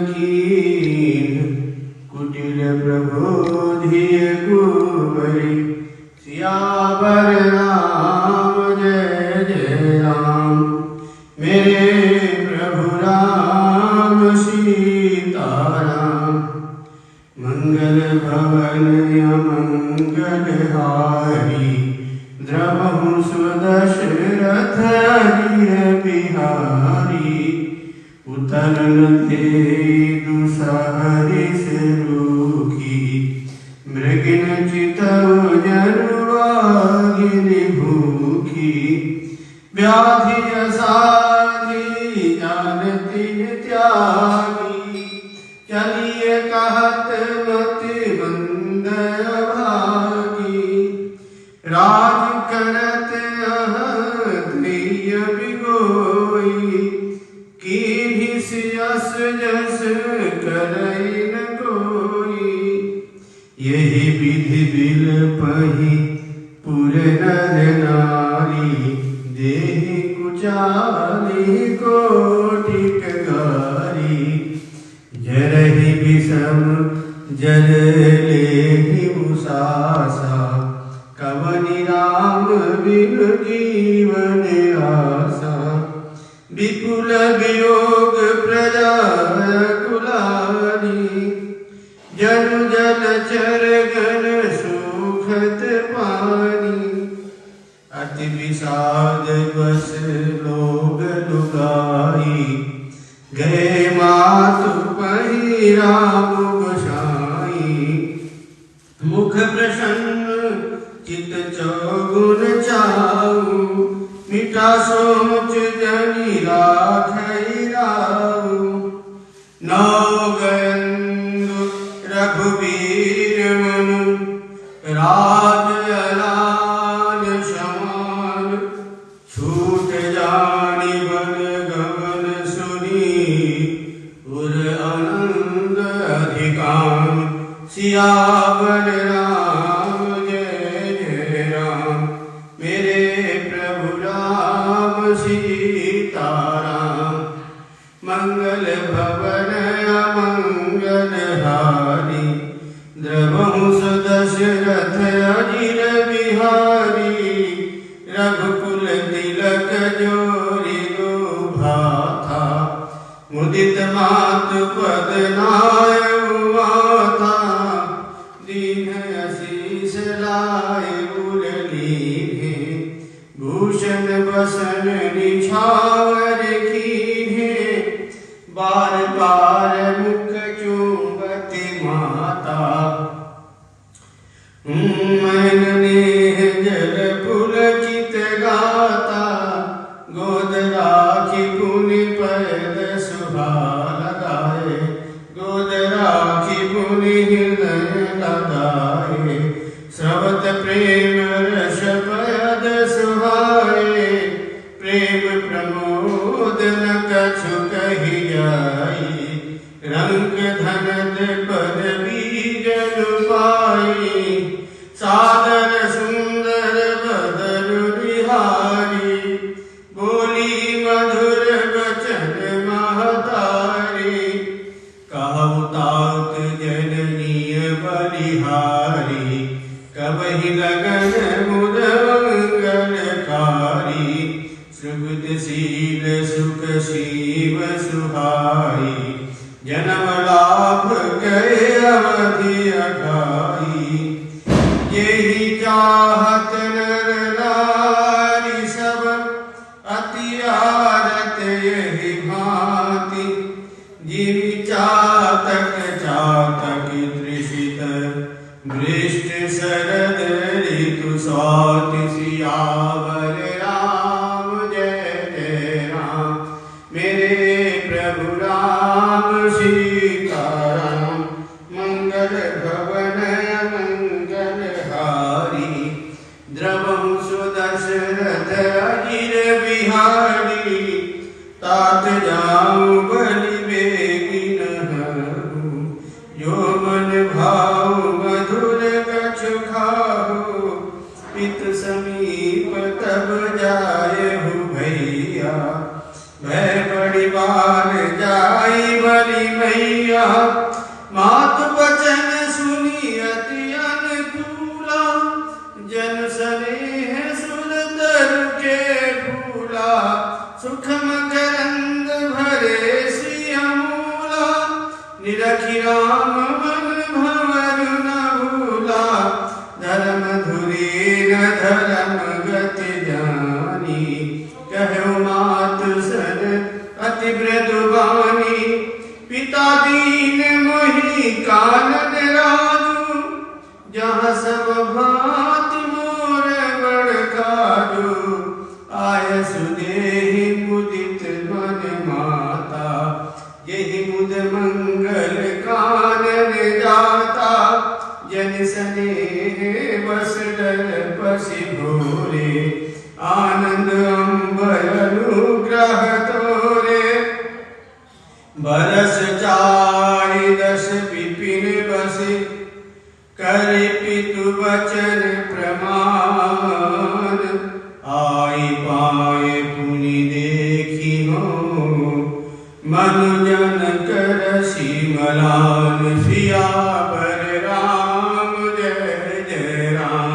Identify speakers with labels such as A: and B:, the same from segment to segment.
A: कीन कुटिल प्रबोधि कुंवरी सियावर राम जय जय राम। मेरे प्रभु राम सीताराम मंगल भवन अमंगल हारी द्रवहु सुदशरथ अजिर बिहारी। उतरन थे दुसहरिस रूखी मृगिन चितव जरुआगिनि भूखी। व्याधि असाधि जानती त्यागी चलिए कहत मति मंद भागी। राज करत अहत्रिय बिगोई कीन्ही सियस जस करई न कोई। यही विधि बिलपहि पुर नर नारी देहि कुचाली कोटिक गारी। जरहि विषम जल लेहि मुसासा कवनि राम बिनु जीवन आसा। विपुल वियोग प्रजा कुलारी जनु जलचर गण सुखत पानी। अति विषाद बस लोग लुगाई गए मातु पहि राम गोसाई। मुख प्रसन्न चित चौगुन चाऊ मिटा सोच जनि राखई राऊ। नौगंधु रघुवीर मनु राज अलान समान। छूट जानी बन गगन सुनी उर आनंद अधिकान। सियावर राम जय जय राम। मेरे प्रभु राम सीताराम मंगल भवन अमंगल हारी द्रवहु सुदशरथ अजिर बिहारी। रघुकुल तिलक जोरी भाथा मुदित मातु पद नायउ माथा। दीन आशीष लाए उरलीधे भूषण बसन निछावर कीन्हे। बार बार मुख चुंबती माता मैन नेह जल पुलकित गाता। गोद राखी पुनि पैद सुभा लगाए गोद राखी पुनि हृदय लगाए। स्रवत प्रेम रस पद सुहाए प्रेम प्रमोद न कछु कहि जाई। रंग धनद पद बीजन पाई सादर सुंदर बदरु बिहारी। बोली मधुर वचन महतारी कहु तात जननीय बलिहारी। कबहि लगन मुद मंगलकारी सुगत शील सुख शिव सुहाई। जन्म लाभ गए अवधि अघाई। यही चाहत नर नारी सब अति आरत यही भांति। जिमि चातक चातक तृषित वृष्ट शरद ऋतु स्वाति। सियावर राम जय जय राम। मेरे प्रभु राम सीताराम मंगल भवन मंगल हारी द्रवहु सुदशरथ अजिर बिहारी। तात जाऊं बलि बेगिन हरहु जो मन भाव मधुर कछु खाहु। पित कन्हैया मातु बचन सुनी अति अनुकूला जन स्नेह सुर तरु के फूला सुख मकरंद भरे श्री अमूला निरखी राम मन भंवर न भूला धर्म धुरी न धर्म गति जानी कहो मातु सन अति मृदुबानी पिता दीन मोहि कानन राजू जहाँ सब भांति मोर बड़काजू आय सुदेहि मुदित मन माता यही मुद मंगल कानन जाता जन स्नेह बस डर पसी भोरे आनंद अंबर अनुग्रह तोरे बरस 40 विपिन बसे करे पितु वचन प्रमाण आई पाए पुनि देखी हो मनुजन कर सिमलान सियावर राम जय जय राम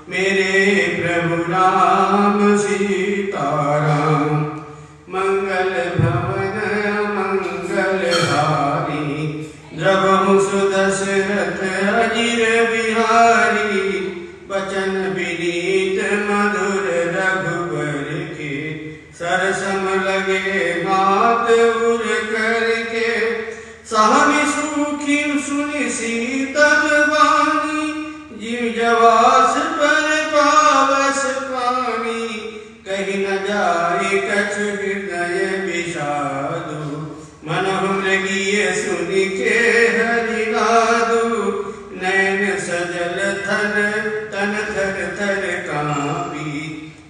A: मेरे प्रभु राम सीताराम मंगल भवन मंगलहारी द्रवहु सुदशरथ अजिर बिहारी बचन विनीत मधुर रघुबर के सरसम लगे मात उर करके सहमी सुखी सुनि शीतल वाणी जीव जवास पर पावस पानी कहीं न जाए कछ हृदय विषादु मनहु मृगीय सुनि के हरि नादु नैन सजल थन तन थर थर कांपी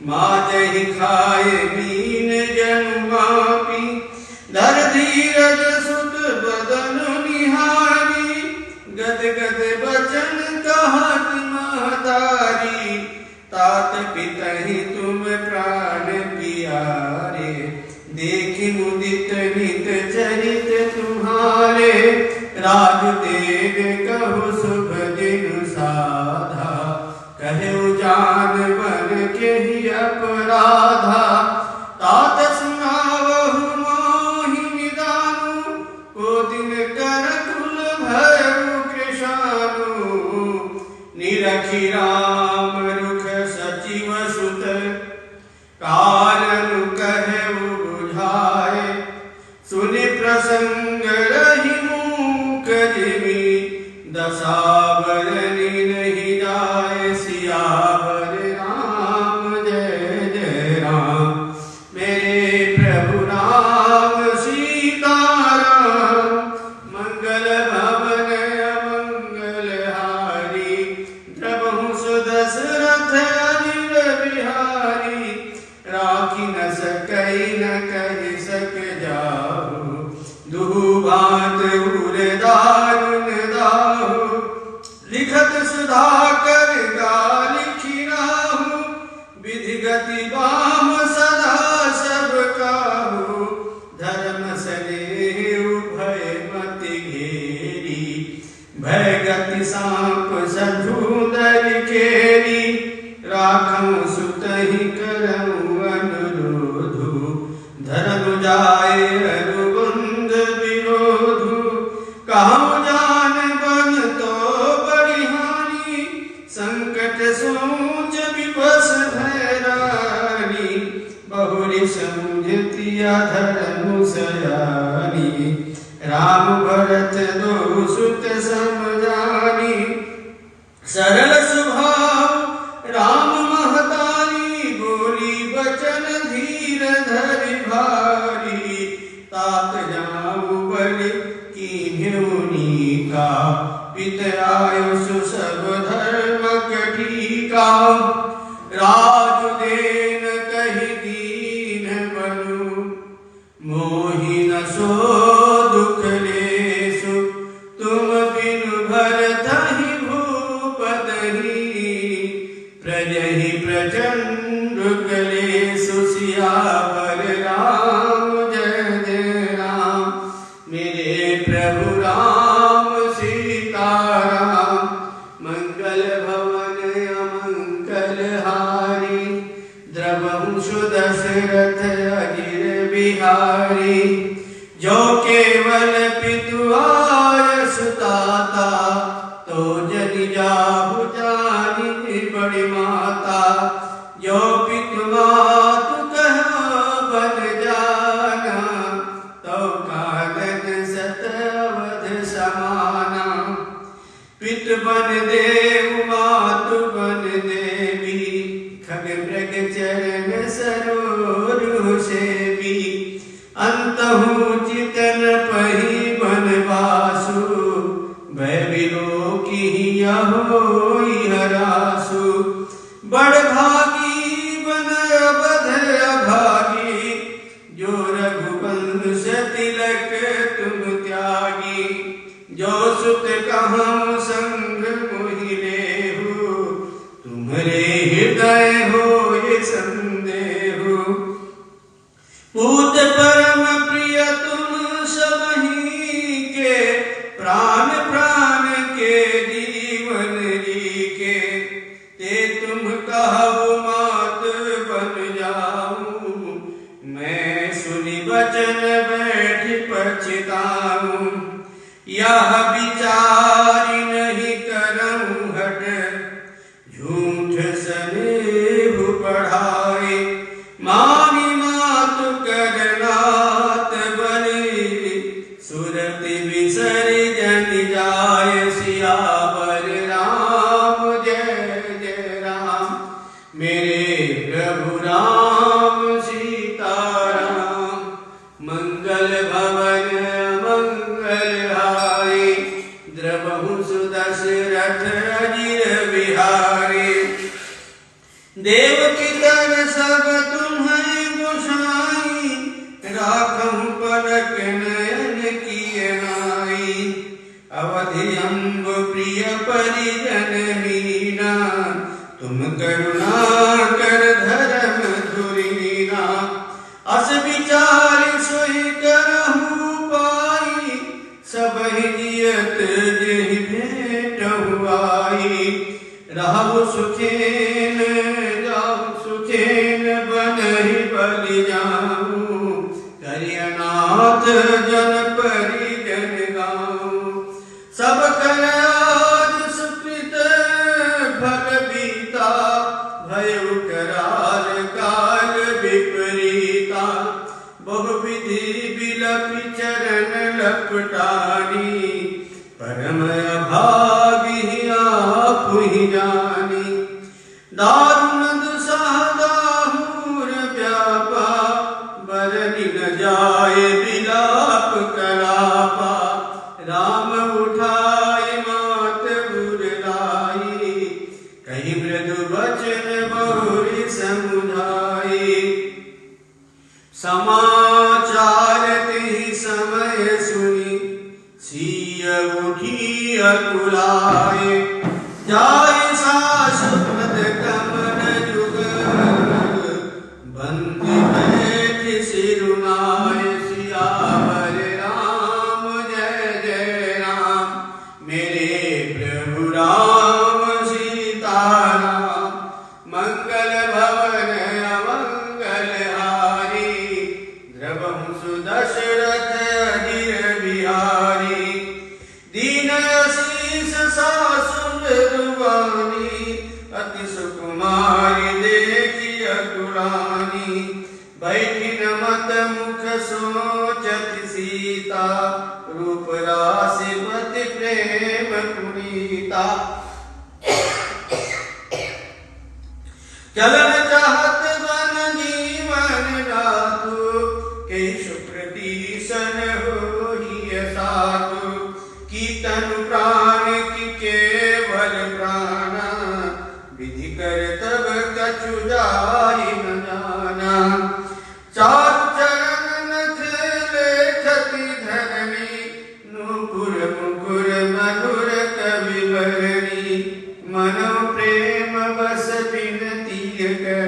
A: माजहि खाए मीन जनु मापी धर धीरज सुत बदन निहारी गद गद बचन कहत महतारी तात पितहि तुम प्राण पियारे देखि मुदित नित चरित तुम्हारे राज देव कहु शुभ दिन साधा कहु जान बन के ही अपराधा तात सुनावहु मोहि निदानु को दिन कर कुल भयउ कृशानु निरखी राम रुख सचिव सुत कारण कहु बुझाए सुनि प्रसंग रही मूक जिमि दशावर नहीं जाए सियावर राम जय जय राम मेरे प्रभु राम सीताराम मंगल भवन मंगलहारी द्रवहु सुदशरथ अजिर बिहारी राखी न सकई न कहि सक जाहु दुहु भांत उर दारुन दाहु लिखत सुधाकर लिखी राहु विधि गति बाम सदा सब काहु धर्म स्नेह भय मति घेरी भय गति सांप सधुदर केरी राखहु सुतहि करहु अनुरोधु धर्म जाय अनुबंध विरोधु कहु जान बन तो बड़ी हानि संकट सोच विवश भैरानी बहुरी समुझतिया धर्म सयानी राम भरत दो सुत समझानी सरल स्वभाव राम महतारी बोली बचन धीर धरि भारी तात जाऊ बलि कीन्हुनी का पित आयुष सब धर्म कठिका राजु देन कहि दीन बनु मोहि न सो दुख लेसु तुम बिनु भरतहि भूपतहि प्रजहि प्रचंड कलेसु सियावर राम जय जय राम मेरे प्रभु राम सीताराम, मंगल भवन अमंगल हारी, द्रवहु सुदशरथ अजिर बिहारी। जो केवल पितु आय सुताता, तो जनि जाहु जानी बड़ी माता। जो पितु मातु कहो बन जाना, तो कानन सत अवध समाना। पित बन देव मातु बन देवी, खग मृग चरण सरोरु सेवी। अंतहु चितन पहि बनवासु, भय विलोकी होई हरासु। बड़ भागी बन अवध अभागी, जो रघुवंश तिलक तुम त्यागी। जो सुत कहूँ संग मोहि लेहु, तुम्हारे हृदय होय संदेहु। पूत परम प्रिय तुम सबहि के, प्राण प्राण के जीवन जी के। ते तुम कहो मात बन जाऊं, मैं सुनि बचन बैठ पछताऊं। यह विचारी नहीं करऊं हट, झूठ सनेहु बढ़ाए। मानी मातु करनात बने, सुरति विसरि जनि जाय। सियावर राम जय जय राम, मेरे प्रभु राम सीताराम। मंगल भवन मंगल हारी, द्रवहु सुदशरथ अजिर बिहारी। देवकी तर सब तुम्हें गोसाई, राखहु पलक नयन किए नाई। अवधि अम्ब प्रिय परिजन मीना, तुम करुणा कर धर्म धुरीना। अस विचार सोई करहु पाई, सबहि जियत जेहि भेंटहु आई। रहु सुखेन जाहु सुखेन, बनहि बलि जाऊं। करियनाथ जन परिजन गाऊं। सब कर आज सुकृत फल बीता, भयउ कराल काल विपरीता। बहुविधि बिलपि चरण लपटानी, परम अभागी आपु ही जानी। दारुण दुसह दाहुर व्यापा, बरनि न जाय बिलाप करापा। राम उठाय मात बुरलाई, कही मृदु वचन बहुरि समुझाई। समाचार तिहि समय सुनी, सिय उठी अकुलाए। जाय सास पद कमल जुगल, बंदी बैठ सिरुनाय। सियावर राम जय जय राम, मेरे प्रभु राम सीताराम। मंगल भवन अमंगल हारी, द्रवहु सुदशरथ अजिर बिहारी। दीन असीस सासुर रुवानी, अति सुकुमारी देखी अकुलानी। बैठी न मत मुख सोचति सीता, रूप राशि पति प्रेम पुनीता। चलन चाहत बन जीवन डातु, के सुकृति सन होहि साधु। की तनु प्राण की केवल प्राणा, विधि कर तब कछु जाहि न जाना। चारु चरण नथ लेखति धरणी, नूपुर मुकुर मधुर कवि बरणी। मनो प्रेम बस बिनती कर,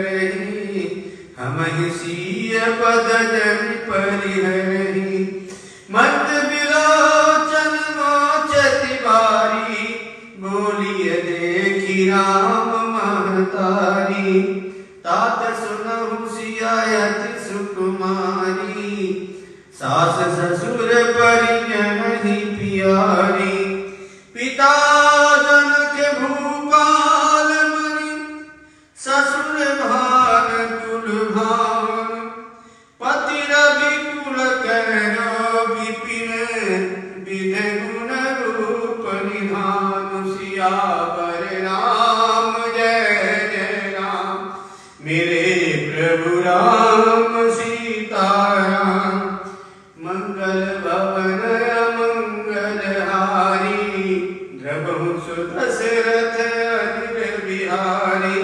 A: बिहारी। पिता जनक भूपाल मणि, ससुर भान कुल भान, पति रवि कुल करो विपिन, विधि गुण रूप निधान। सियावर राम जय जय राम, मेरे प्रभु राम सीताराम। मंगल भवन मंगल हारी, द्रवहु सुदशरथ अनिल बिहारी।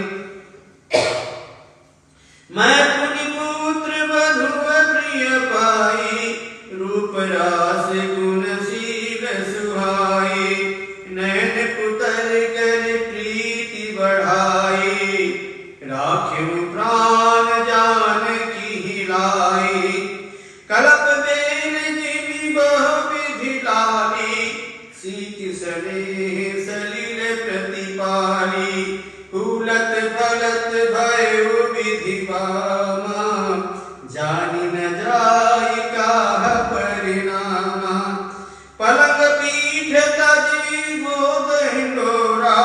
A: मैं पुनि पुत्र बधुव प्रिय पाई, रूप रास गुणशील सुहाई। नयन पुतर कर प्रीति बढ़ाई, राखियो प्राण जानकी हिलाई। कलप बेन जिमि बहु विधि लानी, सीति स्नेह सलिल प्रतिपाली। फूलत फलत भयो विधि बामा, जानि न जाय काह परिणामा। पलंग पीठ तजि गोद हिंडोरा,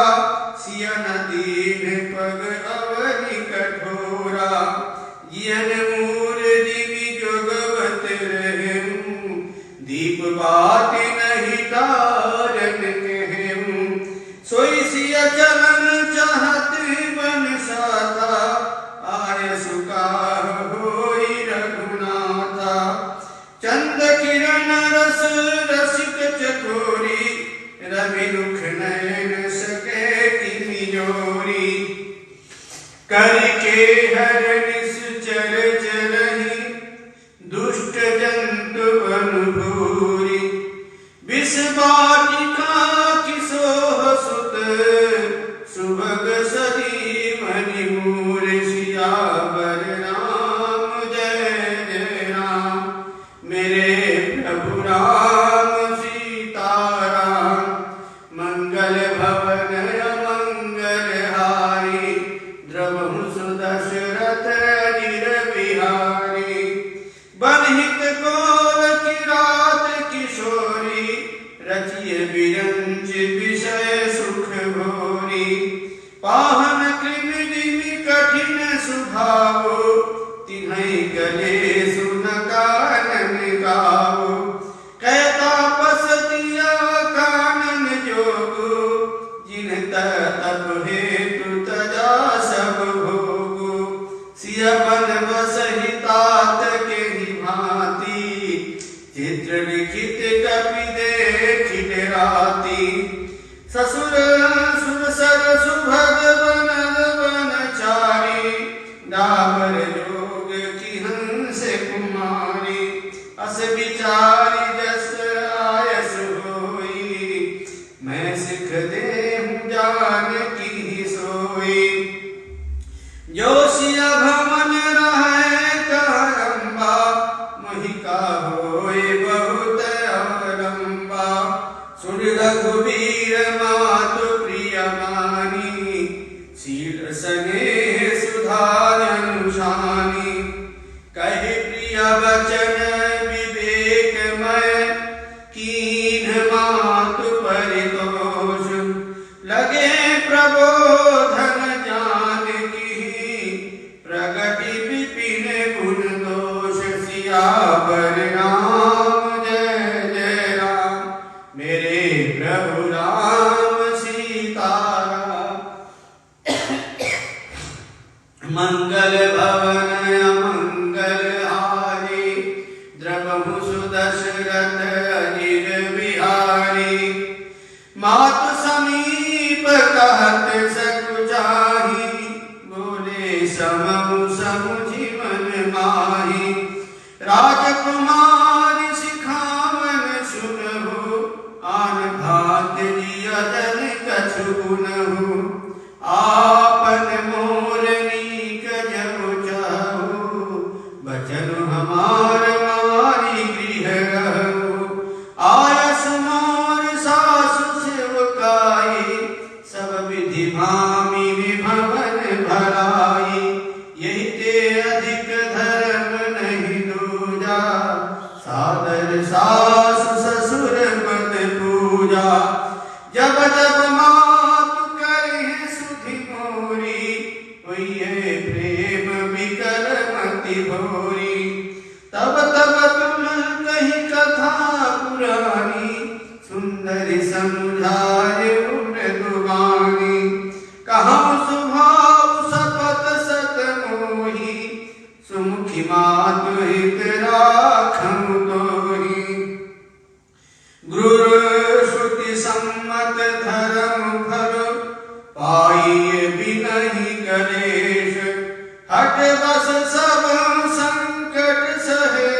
A: सियन दीन पग अवनि कठोरा। जियन मूर जिमि जोगवत रहें, दीप बाति नहीं तारन कहें। सोई सिय चलन चाहत बन साथा, आय सुकाह होई रघुनाथा। चंद किरण रस रसिक चकोरी, रवि रुख नयन सके किमि जोरी। करके हर निश्चर चरहि, दुष्ट जंतु अनुभूरि। विष बाटिका किसोह सुत, सुभग सलीमणि मूर। सियावर राम जय जय राम, मेरे प्रभु राम सीताराम। मंगल भवन मंगल हारी, द्रवहु सुदशरथ अनिल बिहारी। बनहित कौल किरात किशोरी, रचिय विरंच विषय सुख भोरी। पाहन कृम जिमि कठिन सुभावो, तिन्है गले सुन कानन गावो। कह तापस तिया कानन जोगो, जिन तप हेतु तजा सब भोगो। सिय बन बसहि तात के भांति, चित्र लिखित कपि देखित राति। ससुर सुरसर सुभग बनल बनचारी, डाबर जोग की हंस कुमारी। अस विचारी जस आयस होई, मैं सिख देहु जानकी सोई। जो सिया भवन रहै करम्बा, महिका होय बहुत अवलंबा। सुर रघुवीर मातु प्रिय मानी, शील स्नेह सुधा अनुशानी। कहि प्रिय वचन विवेकमय, कीन्ह मातु परितोष। लगे प्रबोधन जानकी, प्रगति विपिन गुण दोष। सियावर राम जय जय राम, मेरे प्रभु राम सीताराम। मंगल भवन मंगल हारी, द्रवहु सुदशरथ अनिल बिहारी। मातु समीप कहत सकुचाही, बोले समहु समुझि मन माही। राजकुमार सिखावन सुनहु, आन भात जियदन कछु गुनहु। आपन मोर नीक जब चाहु, बचन हमार मारी गृह रहु। आयस मोर सासु सेवकाई, सब विधि भामिनी भवन भलाई। यही ते अधिक धर्म नहीं दूजा, सादर सासु ससुर पद पूजा। सुंदरी समुझाए मृदुवाणी, कहूँ सुभाव सपत सत मोही, सुमुखी मातु हित राखूं तोहि। गुरु श्रुति सम्मत धर्म फल, पाइए बिनहि कलेश, हट बस सब संकट सहे,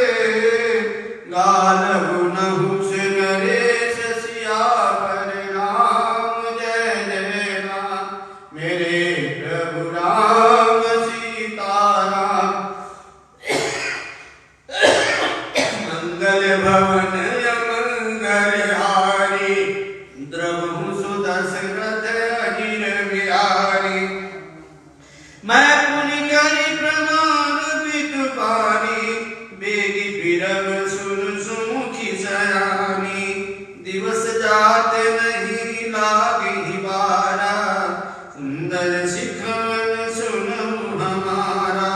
A: गालहु नहुष नरेश। सियावर राम जय जय राम, मेरे प्रभु राम सीताराम। मंगल भवन अमंगल हारी, द्रवहु सुदशरथ अहिर बिहारी। मैं पुनि करि प्रमाण बितु पानी, बेगी बिरव सुन सुमुखी सयानी। दिवस जात नहीं लागी बारा, सुंदर शिखवन सुनहु हमारा।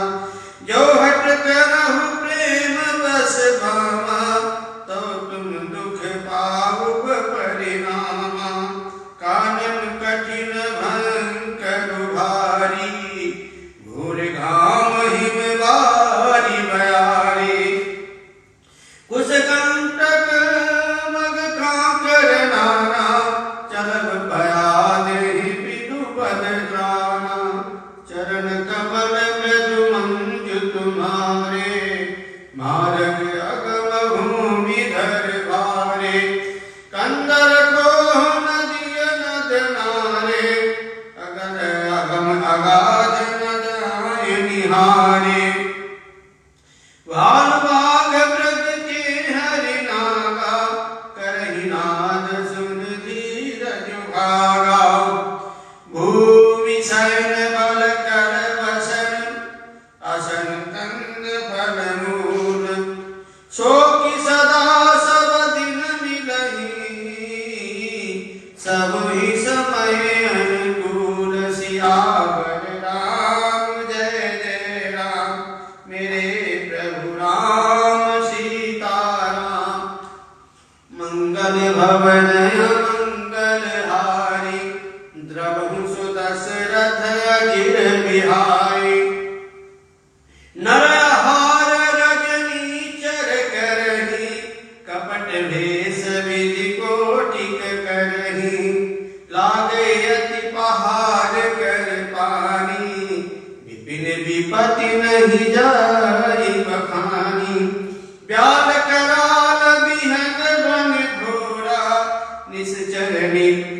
A: जो हट करहु प्रेम बस भामा, तो तुम दुख पाउब परिणामा। कानन कठिन भयंकर भारी, घोर घाम हिम बारी बयारी। कुश कंटक मग कांकर नाना, चलब पया देहि बिदु पद त्राणा। चरण कमल मृदु मंजु तुम्हारे, मार्ग अगम भूमि धर भारे। कंदर को नदिय नद नारे, अगर अगम अगाध नद आय निहारे। वाल बाघ मृग के हरि नागा, करहि नाद सुन धीरज भागा। भूमि शयन बल कर बसन, असन कंद फल मूल। शोकि सदा सब दिन मिलहि, सब ही समय अनुकूल। सियावर राम जय जय राम, मेरे प्रभु राम सीताराम। मंगल भवन मंगल हारी, द्रवहु सुदशरथ अजिर बिहारी। नरहार रजनीचर करहि, कपट भेष विधि कोटिक करहि। लागे अति पहाड़ कर पानी, विपिन विपति नहीं जाई बखानी। ब्याल कराल बिहग बन घोरा, निश्चर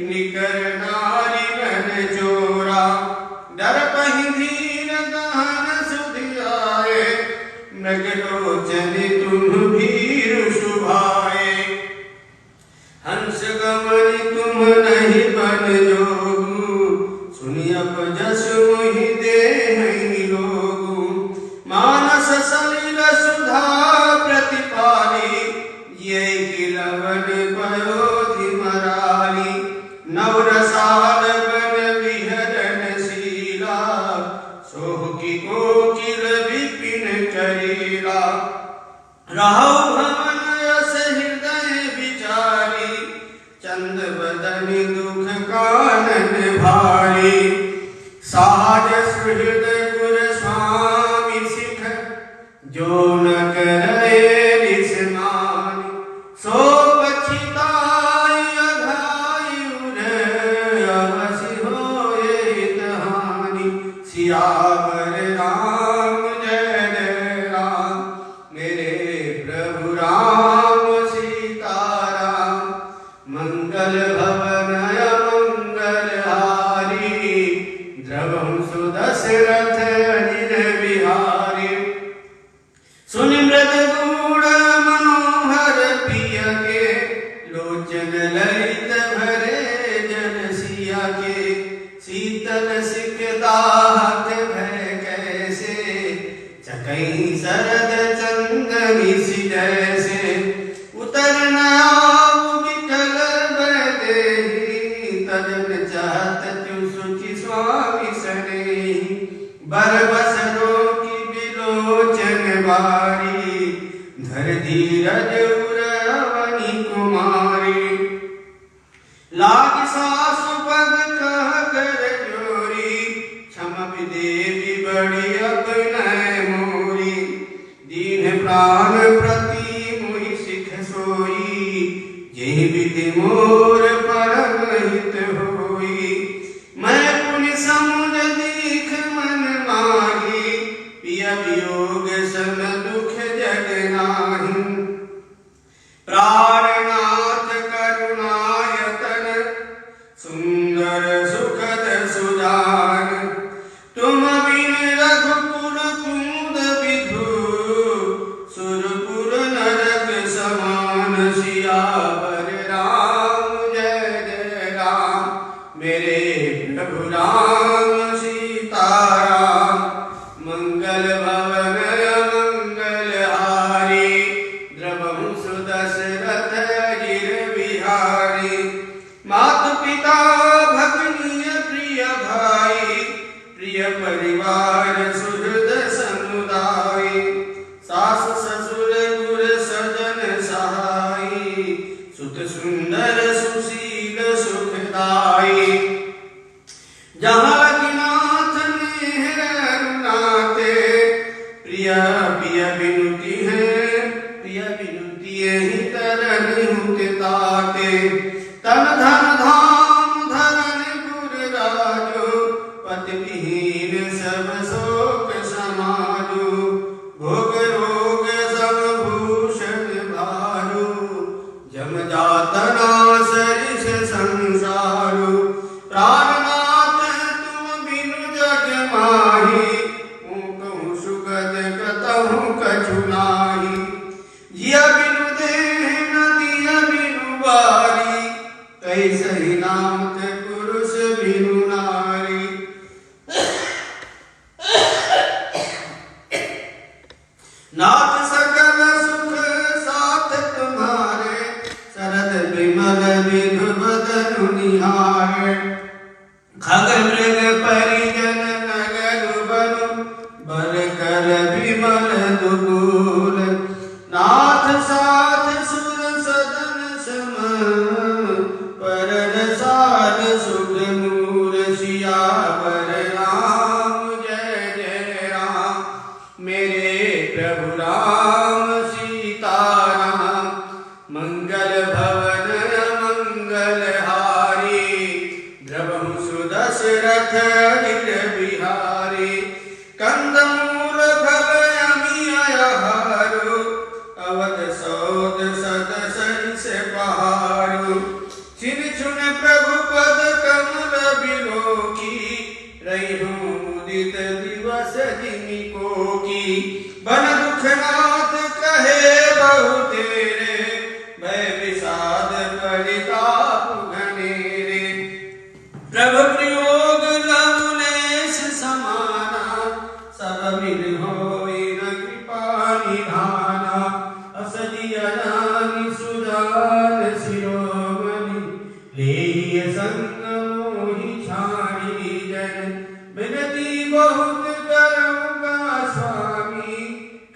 A: निकर नारी नर चोरा। डर पहि धीर गहन सुधियाए, मृगलोचन तुम भीरु शुभाए। हंस गमन तुम नहीं बन जोगु, सुनि अपजस मोहि देहि लोगु। मानस सलिल सुधा प्रतिपाली, ये किलवन पयोधि मराली। नवरसाल बन विहरन शीला, सोह की कोकिल विपिन करीला। रहु भवन यस हृदय विचारी, चंद बदन दुख कानन भारी। साज सुहृद गुर स्वामी सिख, जो न करे निस्नानि। सो पछिताई अघाई उर, अवसि होए हितहानि। सियावर राम जय जय राम, मेरे प्रभु राम सीताराम। मंगल भवन मंगल हारी, द्रवहु सुदशरथ अजिर बिहारी। सुनि मृद गूढ़ मनोहर पिय के, लोचन ललित भरे जन सिया के। शीतल सिख दाहक भय कैसे, चकई शरद चंदनी सी जैसे। उतर न आऊ विकल भय देहि, तजन चाहत त्यु सुचि स्वामी सनेहि। बर बस रोकी बिलोचन बारी, धर धीरज उर अवनि कुमारी। सासु पद कह कर जोरी, क्षम देवी बड़ी अपनय मोरी। दीन प्राण प्रति मुहि सिख सोई, जेहि विधि मोर परम हित होई। मैं पुनि समुझ दीख मन माही, पिया वियोग सम दुख जग नाही। प्राणनाथ करुणायतन, सुंदर सुखद सुजान। तुम बिन रघुकुल कुमुद विधु, सुरपुर नरक समान। सियावर राम जय जय राम, मेरे प्रभु राम सीताराम। मंगल भवन मंगल हारी, द्रवहु दशरथ अजिर बिहारी। मातु पिता भगिनी प्रिय भाई, प्रिय परिवार सुहृद समुदाय। सास ससुर गुर सजन सहाई, सुत सुंदर सुशील सुखदाई। जहाँ नाथ मेहर नाते, प्रिय प्रिय विनुति है, प्रिय विनुति ही तरन हुत ताते। तन धन धाम धरण गुर राजो, पति विहीन सब शोक समाजो। भोग रोग सब भूषण भारो, जम जातना सरिस संसारो। प्राणनाथ तुम बिनु जग माही, कहूँ सुगत कतहु कछु नाही। जिया बिनु देह नदिया बिनु बारी, कैसहि नामत पुरुष बिनु नारी। नाथ सकल सुख साथ तुम्हारे, शरद विमल विधु बदनु निहारे। खग मृग परिजन नगर बनु, बल कर विमल दुकूल। नाथ साथ सुर सदन सम, परन सार सुख मूल। सियावर राम जय जय राम, मेरे प्रभु राम सीताराम। मंगल भवन मंगल हारी, द्रवहु दशरथ अजिर बिहारी। कंदमूल फल अमी आहारो, अवध सौद सद सरिस पहारो। छिन छुन प्रभु पद कमल बिलोकी, रहिहु मुदित दिवस जिनको की। बन दुखनाथ कहे बहु तेरे, भय विषाद परिताप घनेरे। प्रभु प्रयोग लवलेश समाना, सब मिल होई न कृपा निधाना। असजी अजानि सुजान शिरोमणि, लेहि संग मोहि छाड़ी जन। विनती बहुत करूँगा स्वामी,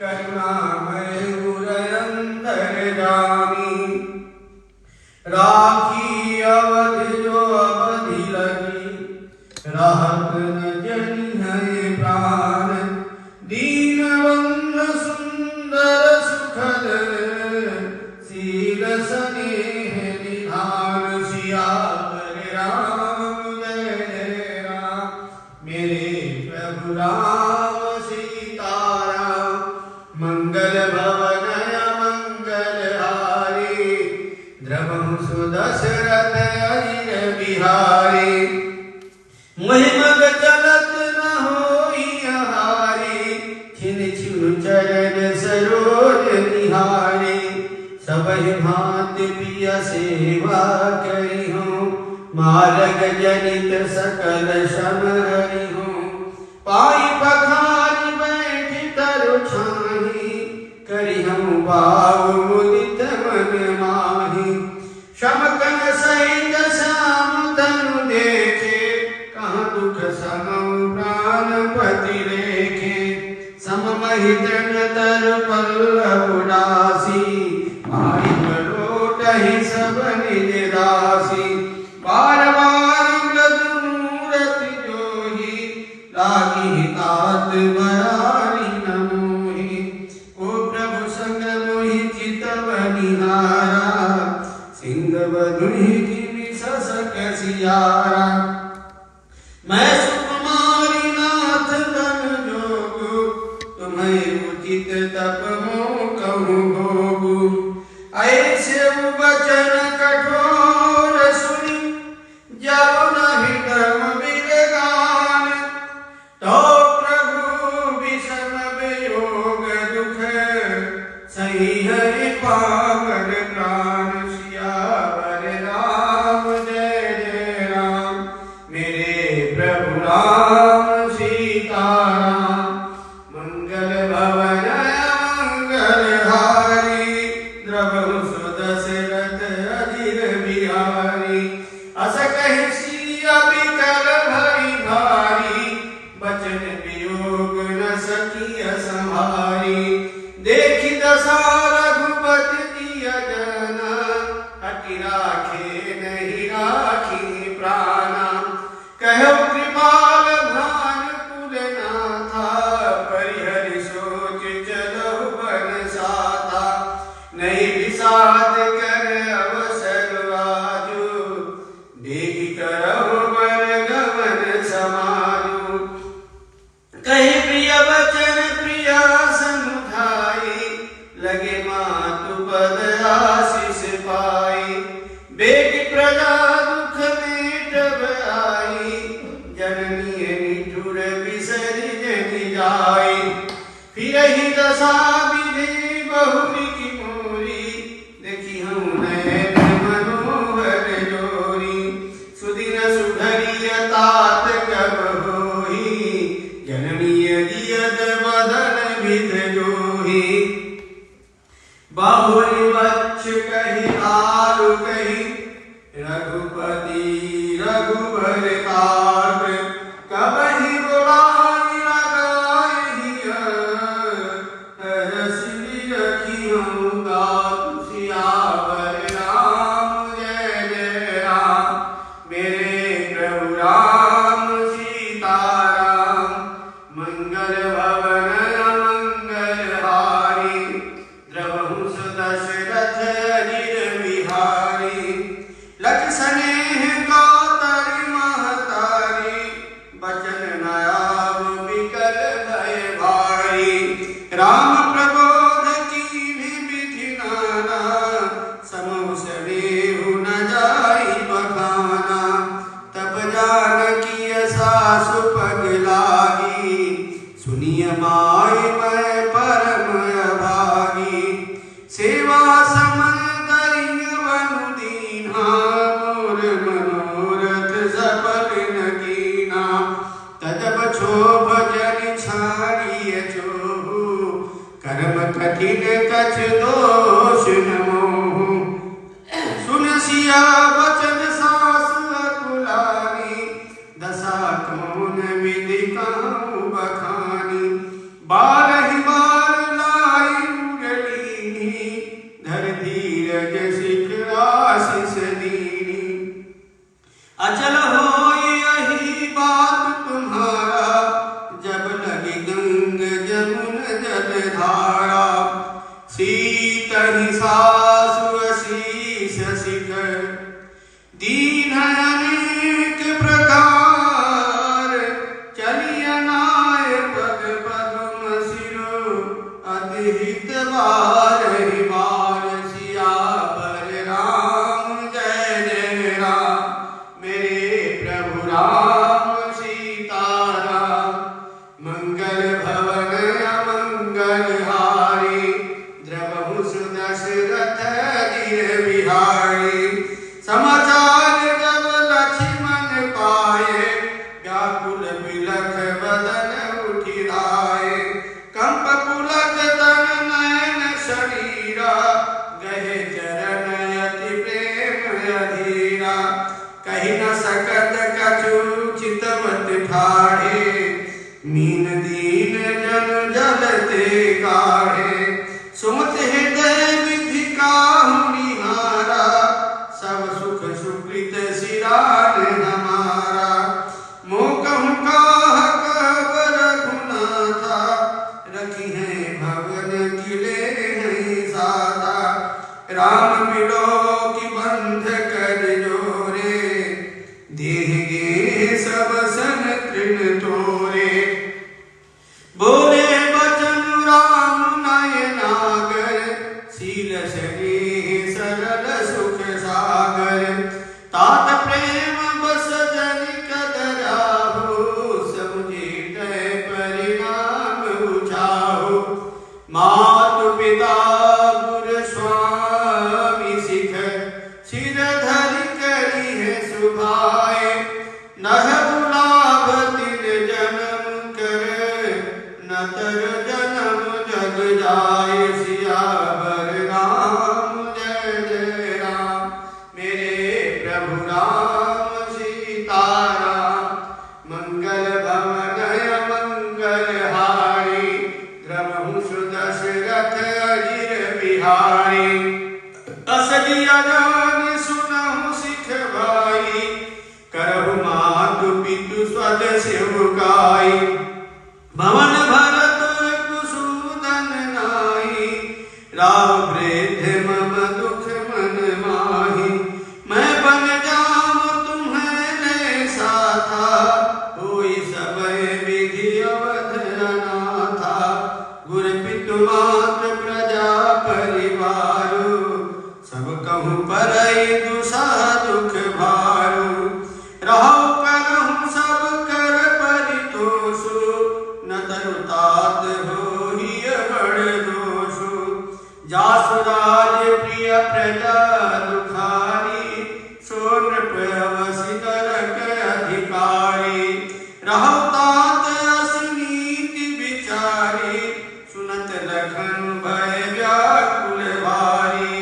A: करुणामय गुर अंतर्यामी। राखी अवध जो अवधि लगी, राहत न जनि है प्राण। दीनबंधु सुंदर सुखद, शील स्नेह निधान। सियावर राम जय जय राम, मेरे प्रभु राम सीताराम। मंगल भवन मंगल हारी, द्रवहु दशरथ अजिर बिहारी। महिमग चलत न होई हारी, छिन छिन चरण सरोज निहारी। सबहि भांति पिया सेवा करिहूँ, मार्ग जनित सकल श्रम हरिहूँ। पाई पखारी बैठ तरु छाही, करिहूँ बाऊ मुदित मन माही। शमकन सहित श्याम तनु देखे, कहाँ दुख समम प्राणपति रेखे। सममहित तर पल्लव उदासी, आई बलोटहि सब निज दासी। बार भीगी ससक सियारा। मैं सुकुमारी नाथ बन जोगु, तुम्हें उचित तप मोह कहूँ भोगु। ऐसे वचन कठोर सुनी, जब नहीं धर्म विरगान। तो प्रभु विषम वियोग दुख, सही हरि पावन प्राण। सियावर राम जय जय राम, मेरे प्रभु राम सीताराम। मंगल भवन मंगल हारी, द्रवहु सुदशरथ अजिर बिहारी। अस कहि सिया बिकल भई भारी, बचन वियोग न सकिय संहारी। देखि दशा रघुपति दिय जना, हठि राखे नहीं राखी प्राणा। कहु कृपाल भानुकुल नाथा, परिहरि सोच चलहु बन साथा। नहीं विषाद कर अवसर आजु, देहि करहु बर गमन समाजु। कहि प्रिय वचन प्रिया समुझाई, लगे मातु पद आशीष पाई। बेटी प्रजा दुख में तब आई, जननी निठुर बिसरि जनि जाई। फिरहि दशा विधि बहुरी की मोरी, देखी हूँ नैन मनोहर जोरी। सुदिन सुधरिय तात कब होई, जननीय दियद बदन विध जोही। बाहुरी वक्ष कही आरु कही, रघुपति रघुबर ताप। कबहि बुलाई लगाई हरसि रखियहु गात। सियावर राम जय जय राम, मेरे प्रभु राम सीताराम। मंगल भवन मंगल हारी, द्रवहु सुदशरथ अजिर बिहारी। लख स्नेह कातरि महतारी, बचन न आव बिकल भय भारी। राम प्रबोध कीन्हि विधि नाना, समहु सनेहु न जाई बखाना। तब जानकी सासु पग लागी, सुनिय माय मैं परम अभागी। सेवा समन दैन्यवनु दीन्हा, मोर मनोरथ सफल न कीन्हा। तदब क्षोभ जनि छाड़िय चोहु, कर्म कठिन कछ दोष न मोहु। सुन सिया वचन सासु अकुलानी, दशा कौन विधि कहूँ बखानी। बारहि बार लाई मुरलीनी, धर धीरज सिख आशीष दीनी। अचल होई यही बात तुम्हारा, जब लगी गंग जमुन जल धारा। सीतहि सासु असीस शिखर, दीन अनेक प्रकार। चलिय नाय पग पद्म सिरो, अतिहित बारहि बार। सियावर राम जय जय राम, मेरे प्रभु राम सीताराम। मंगल भवन मंगल हारी, द्रवहु सुदशरथ अजिर बिहारी। समाचार जब लक्ष्मण पाए, व्याकुल बिलख बदन उठि आए। कंप पुलक तन नयन शरीरा, गहे चरण अति प्रेम अधीरा। कहि न सकत कछु चितवत ठाढ़े, मीन दीन जन जलते काढ़े। सुमत हृदय विधि काहु निहारा, सब सुख सुकृत सिरान हमारा। मोह कहूँ काह कब रघुनाथा, रखी है भवन किले हैं साधा। राम बिलो की बंध कर प्रेम बस जन कदराहु, समुझित परिणाम उछाहु। मातु पिता गुरु स्वामी सिख, सिर धरि करी है सुभाए। नह बुलाभ तिन जन्म कर, न तर जन्म जग जाए। सियावर राम जय जय राम, मेरे प्रभु राम सीताराम। मंगल भवन मंगल हारी, द्रवहु सुदशरथ अजिर बिहारी। अस जियरान सुनहु सिख भाई, करहु मातु पितु स्वदेश उगाई। भवन भरत कुसुमन नाई, राव वृद्ध मम दुख मन माही। मैं बन जाऊं तुम्हें ले साथा, होई समय विधि अवध अनाथा। गुर पितु मात प्रजा परिवारु, सब कहूँ परई दुसह दुख भारू। रहु करहु सब कर परितोषु, न तरु तात होहिय बड़ दोषु। जासु राज प्रिय प्रजा दुखारी, सो नृप अवसि तरक अधिकारी। रहु तात असनीति विचारी, सुनत लखन भय व्याकुल भारी।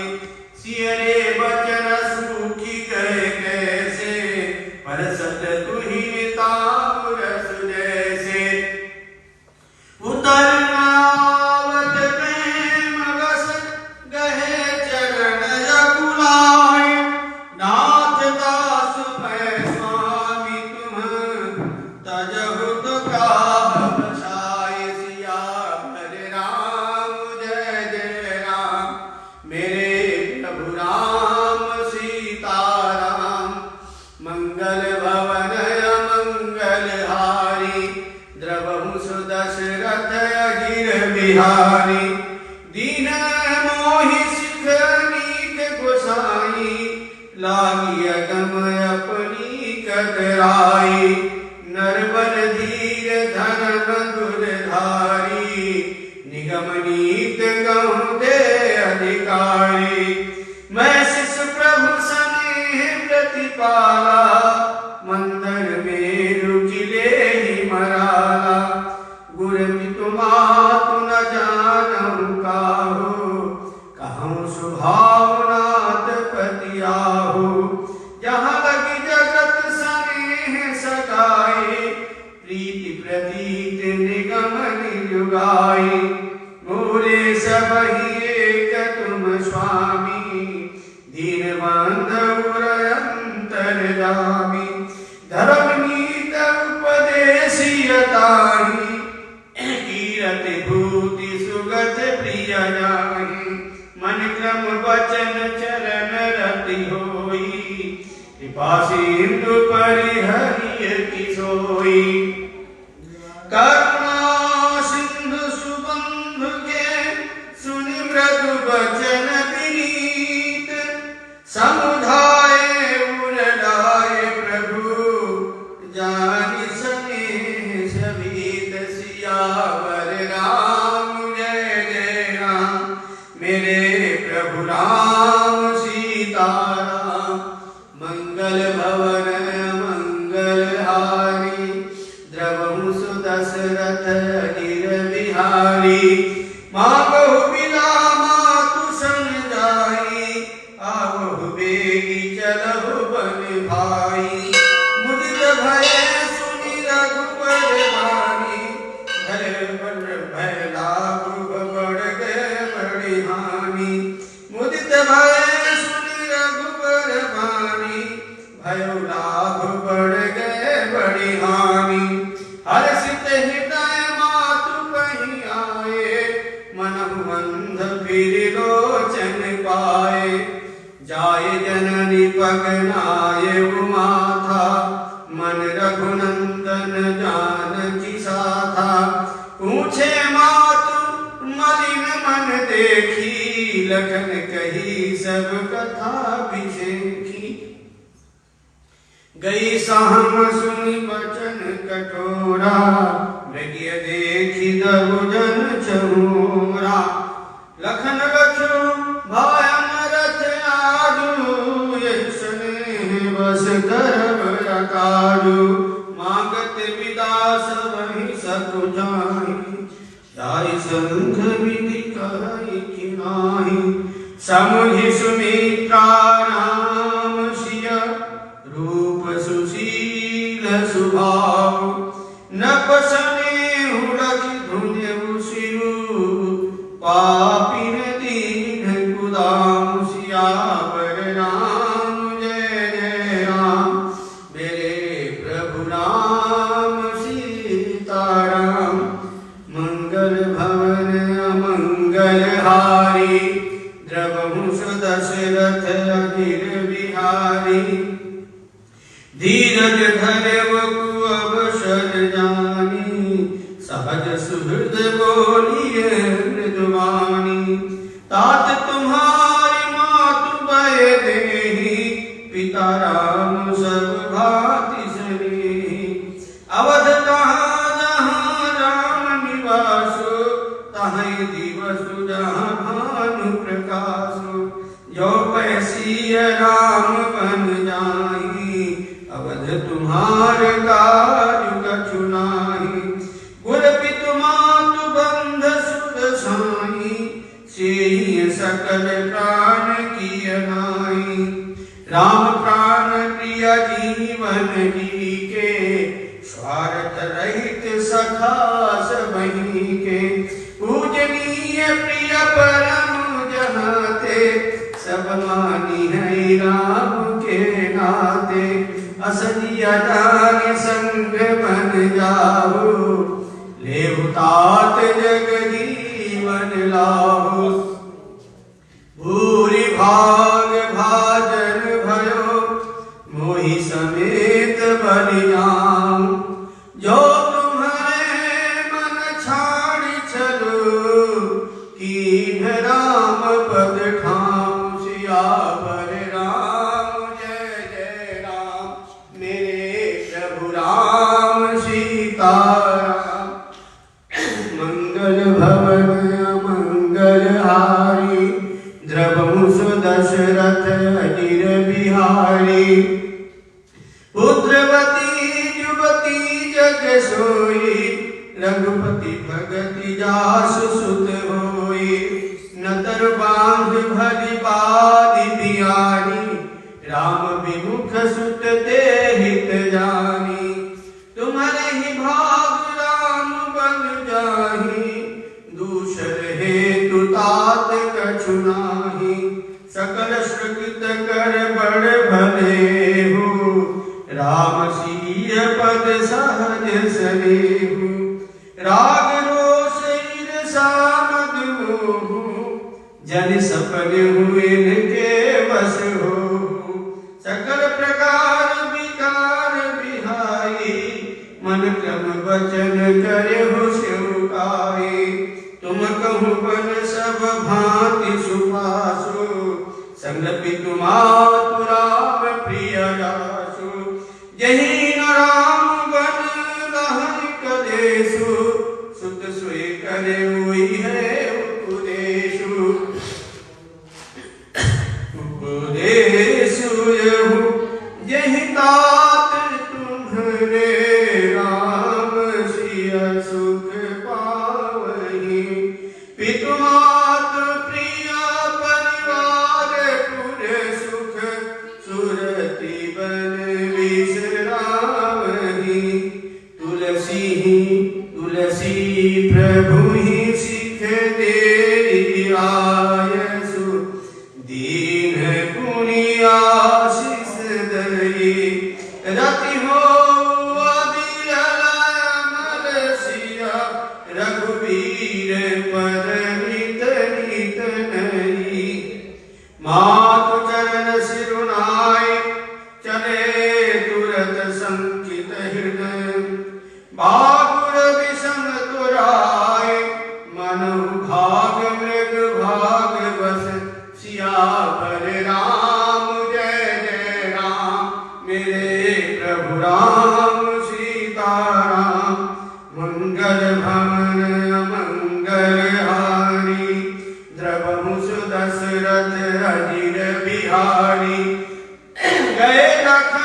A: सियरे बचन सूखी गए कैसे, परसत तुहि तामरस जैसे। उतर नावत प्रेम बस, गहे चरण अकुलाए। नाथ दास भय स्वामी तुम, तजहु तो काह बसाए। सियावर राम जय जय राम, मेरे प्रभु राम सीताराम। मंगल भवन मंगल हारी, द्रवहु सुदशरथ अजिर बिहारी। दीन मोहि सिख नीक गोसाई, लागी अगम अपनी कतराई। नरवर धीर धर्म दुर्धारी, निगम नीत कहूँ दे अधिकारी। मैं शिष प्रभु स्नेह प्रतिपाला, मंदर में रुचिले ही मराला। गुर पितु मातु न जानहु काहू, कहूँ स्वभाव नाथ पति आहू। जहाँ लगी जगत स्नेह सगाई, प्रीति प्रतीत निगम निजुगाई। मोरे सबहि एक तुम स्वामी, दीन बांधव अंतरजामी। धर्म नीत उपदेशियताहि, कीरति भूति सुगत प्रिय जाहि। मन क्रम वचन चरण रति होई, कृपा सिंधु परिहरिय की सोई। करुणा सिंधु सुबंधु के, सुनि मृदु वचन विनीत। समुधाय उरलाय प्रभु, जानि स्नेह सभीत। सियावर राम जय जय राम, मेरे प्रभु राम सीताराम। मंगल भवन मंगल हारी, द्रवहु सुदशरथ अजिर बिहारी। माँ बहु बिला मातु सन जाई, आवहु बेगी चलहु बन भाई। मुदित भय सुनि रघुबर भानी, भय लाभ बढ़ गए बड़ी हानि। मुदित भय सुनि रघुबर भानी, भय लाभ बढ़ गए बड़ी हानि। हर्षित हृदय मातु कहीं आए, मनहु अंध फिर लोचन पाए। जाय जननी पगनाय माथा, मन रघुनंदन जानकी साथा। पूछे मातु मलिन मन देखी, लखन कही सब कथा बिसेखी। गई सहम सुनि बचन कठोरा, मृग्य देखि दरुजन चहूरा। लखन बचो भाय रथ आजू, यही स्नेह बस करब अकाजू। मांगत विदा सबहि सकु जाहि, जाहि संघ विधि कहै कि नाहि। समुझि सुमित्रा राम सिय, रूप सुशील सुभाव। नभ स्नेहु लखि धुन्यउ सिरु, पापिन दीन कुदाम। सियावर राम जय जय राम, मेरे प्रभु राम सीताराम। मंगल भवन अमंगल हारी, द्रवहु दशरथ अधीर बिहारी। धीरज धरव अवसर जानी, सहज सुहृद बोलिए मृदुवानी। तात तुम्हारी मातु भय देहि, पिता राम सब भांति स्नेही। अवध तहाँ जहाँ राम निवासो, तहीं दिवसु जहाँ भानु प्रकाशो। जो पैसी राम बन जाहि, अवध तुम्हार कार्य कछु नाहि। कुल पितु मातु बंध सुत साई, सेहि सकल प्राण किय नाहि। राम प्राण प्रिय जीवन जीके, स्वार्थ रहित सखा सबहि के। पूजनीय प्रिय परम जहाते, सब मानी है राम के नाते। असलिया जान संग बन जाओ, लेहु तात जग जीवन लाहो। भूरि भाग भाजन भयो, मोहि समेत बलियाम। जो तुम्हारे मन छाड़ी चलो, कीन्ह राम पद ठाम। सियावर राम जय जय राम, मेरे प्रभु राम सीताराम। मंगल भवन अमंगल हारी, द्रवहु दशरथ अधीर बिहारी। पुत्रवती युवती जग सोई, रघुपति भगति जासु सुत होई। नतर बांध भली बादि बियानी, राम विमुख सुत ते हित जानी। तुम्हारे ही भाग राम बन जाहि, दूसर हेतु तात कछु नाहि। सकल सुकृत कर बड़ भले हो, राम सीय पद सहज सनेहु। राग रोष ईर्षा मद मोह, जन सफल हुए के बस हो। सकल प्रकार विकार बिहाई, मन क्रम वचन करे हो शिवकाई। तुम कहु बन सब भांति सुपासो, संग पितु मातु राम प्रिय दासो। यही न राम बन लहरि कलेसु, सुत सोई करे हुई है उपदेशु। उपदेशु यहु यही तात तुम्हारे, राम सिय सुख पावहि। पितु मातु प्रिय परिवार, पुर सुख सुरति बन विसरावहि। तुलसी तुलसी प्रभु ही सिख दे आयसु, दीन पुनि आशीष दई। रति हो अविरल अमर सिया, रघुवीर पर नित नित नई। मातु चरण सिरुनाय, चले तुरत संकित हृदय। बागुर विषम तुराय, मनु भाग मृग भाग बस। सियावर राम जय जय राम, मेरे रघुराम सीताराम मंगल भवन मंगल हारी द्रवहु सुदशरथ अजिर बिहारी गए लखन